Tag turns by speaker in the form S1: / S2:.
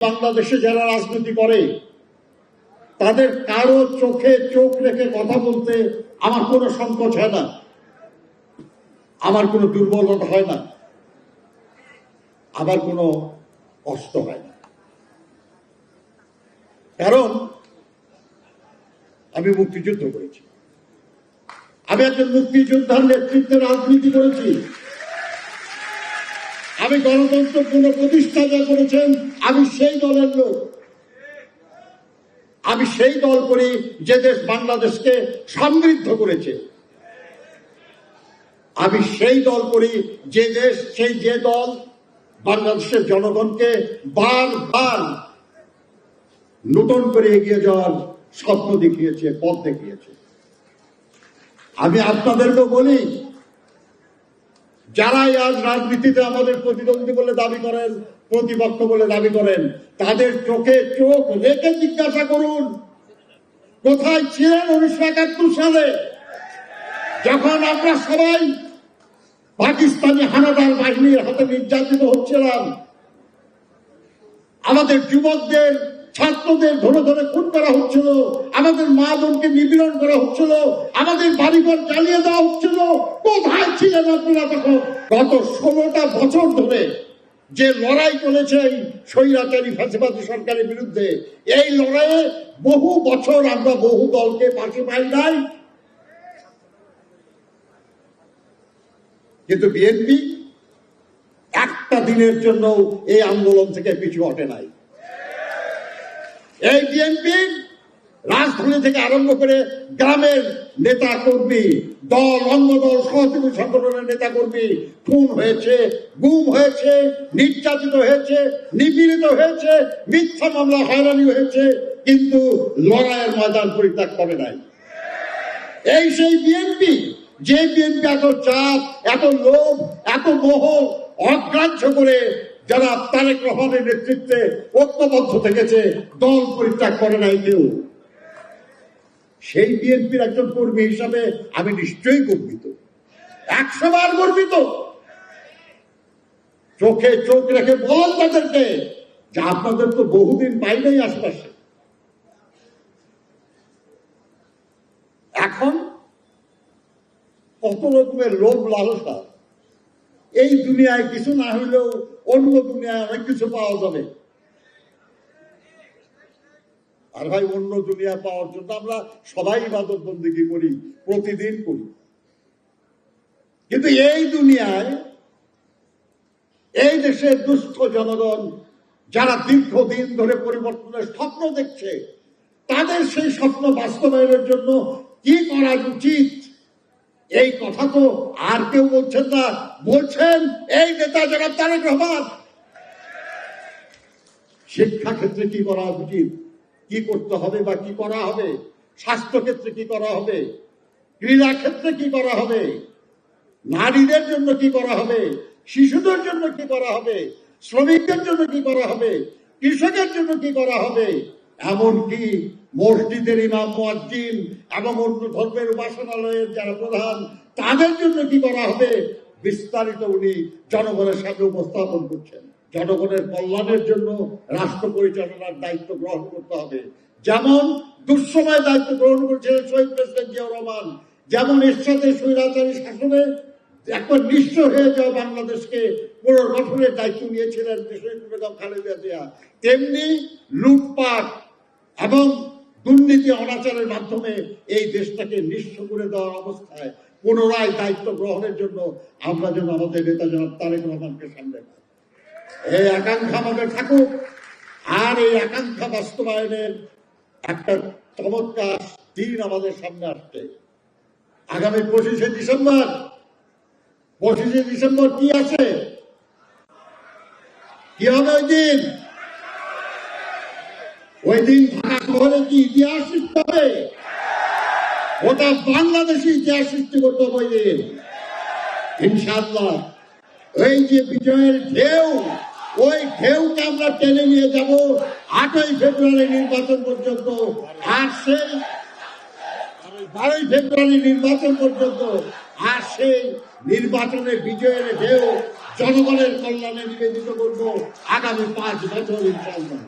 S1: বাংলাদেশে যারা রাজনীতি করে তাদের কারো চোখে চোখ রেখে কথা বলতে আমার কোনো সংকোচ হয় না, আমার কোনো দুর্বলতা হয় না, আমার কোনো কষ্ট হয় না। কারণ আমি মুক্তিযুদ্ধ করেছি, আমি একজন মুক্তিযোদ্ধার নেতৃত্বে রাজনীতি করেছি, আমি গণতন্ত্র পুনঃপ্রতিষ্ঠা যা করেছেন আমি সেই দলের লোক। আমি সেই দল করি যে দেশ বাংলাদেশকে সমৃদ্ধ করেছে। আমি সেই দল করি যে দল বাংলাদেশের জনগণকে বারবার নতুন করে এগিয়ে যাওয়ার স্বপ্ন দেখিয়েছে, পথ দেখিয়েছে। আমি আপনাদেরকে বলি, যারাই আজ রাজনীতিতে আমাদের প্রতিদ্বন্দ্বী বলে দাবি করেন, প্রতিপক্ষ বলে দাবি করেন, তাদের চোখে চোখ রেখে জিজ্ঞাসা করুন কোথায় ছিলেন 1971 সালে, যখন আমরা সবাই পাকিস্তানি হানাদার বাহিনীর হাতে নির্যাতিত হচ্ছিলাম, আমাদের যুবকদের ছাত্রদের ধরে ধরে খুন করা হচ্ছিল, আমাদের মা বোনকে নিপীড়ন করা হচ্ছিল, আমাদের বাড়িঘর জ্বালিয়ে দেওয়া হচ্ছিল। কোথায় ছিলেন আপনারা তখন? গত 16টা বছর ধরে যে লড়াই চলেছে এই স্বৈরাচারী ফ্যাসিবাদী সরকারের বিরুদ্ধে, এই লড়াইয়ে বহু বছর আমরা বহু দলকে পাশে পাই নাই, কিন্তু বিএনপি একটা দিনের জন্য এই আন্দোলন থেকে পিছু হটে নাই। এই বিএনপি রাজধানী থেকে আরম্ভ করে গ্রামের নেতা কর্মী, দল, অঙ্গ দল, সহযোগী সংগঠনের নেতা কর্মী খুন হয়েছে, গুম হয়েছে, নির্যাতিত হয়েছে, নিপীড়িত হয়েছে, মিথ্যা মামলা হয়রানি হয়েছে, কিন্তু লড়াইয়ের ময়দান পরিত্যাগ করে নাই। এই সেই বিএনপি, যে বিএনপি এত চাপ, এত লোভ, এত মোহ অগ্রাহ্য করে যারা তারেক রহমানের নেতৃত্বে ঐক্যবদ্ধ থেকেছে, দল পরিত্যাগ করে নাই কেউ। সেই বিএনপির একজন কর্মী হিসাবে আমি নিশ্চয়ই গর্বিত, 100 বার গর্বিত। চোখে চোখ রেখে বলেন তাদেরকে যে আপনাদের তো বহুদিন পাই নাই আশপাশে, এখন কত রকমের লোভ লালসা, এই দুনিয়ায় কিছু না হইলেও অন্য দুনিয়ায় অনেক কিছু পাওয়া যাবে। আর ভাই, অন্য দুনিয়া পাওয়ার জন্য আমরা সবাই ইবাদত বন্দেগী করি, প্রতিদিন করি, কিন্তু এই দুনিয়ায় এই দেশের দুস্থ জনগণ যারা দীর্ঘদিন ধরে পরিবর্তনের স্বপ্ন দেখছে, তাদের সেই স্বপ্ন বাস্তবায়নের জন্য কি করা উচিত, এই কথা তো আর কেউ বলছেন না, বলছেন এই নেতা জনাব তারেক রহমান। শিক্ষা ক্ষেত্রে কি করা উচিত, কি করতে হবে বা কি করা হবে, স্বাস্থ্য ক্ষেত্রে কি করা হবে, ক্রীড়া ক্ষেত্রে কি করা হবে, নারীদের জন্য কি করা হবে, শিশুদের জন্য কি করা হবে, শ্রমিকদের জন্য কি করা হবে, কৃষকের জন্য কি করা হবে, এমনকি মসজিদের ইমাম, মুয়াজ্জিন এবং অন্য ধর্মের উপাসনালয়ের যারা প্রধান, তাদের জন্য কি করা হবে, বিস্তারিত উনি জনগণের সামনে উপস্থাপন করছেন। জনগণের কল্যাণের জন্য রাষ্ট্র পরিচালনার দায়িত্ব গ্রহণ করতে হবে, যেমন দুঃসময় দায়িত্ব গ্রহণ করেছিলেন শহীদ প্রেসিডেন্ট জিয়াউর রহমান, যেমন এর সাথে স্বৈরাচারী শাসনে একবার নিঃস্ব হয়ে যাওয়া বাংলাদেশকে পুনর্গঠনের দায়িত্ব নিয়েছিলেন বেগম খালেদা জিয়া, তেমনি লুটপাট এবং দুর্নীতি অনাচারের মাধ্যমে এই দেশটাকে নিঃস্ব করে দেওয়ার অবস্থায় পুনরায় দায়িত্ব গ্রহণের জন্য আমরা যেন আমাদের নেতা জনাব তারেক রহমানকে সামনে পাই। এই আকাঙ্ক্ষা আমাদের থাকুক, আর এই আকাঙ্ক্ষা বাস্তবায়নের একটা চমৎকার দিন আমাদের সামনে আসছে। আগামী 25শে ডিসেম্বর। 25শে ডিসেম্বর কি আছে, কি হবে ওই দিন? ওই দিন ঢাকা শহরে কি ইতিহাস সৃষ্টি হবে? ওটা বাংলাদেশি ইতিহাস সৃষ্টি করতে হবে ওই দিন ইনশাআল্লাহ। ওই যে বিজয়ের ঢেউ, ওই ঢেউকে আমরা টেনে নিয়ে যাব 8ই ফেব্রুয়ারি নির্বাচন পর্যন্ত, আর সেই 12ই ফেব্রুয়ারি নির্বাচন পর্যন্ত, আর সেই নির্বাচনে বিজয়ের ঢেউ জনগণের কল্যাণে নিবেদিত করব আগামী 5 বছর ইনশাআল্লাহ।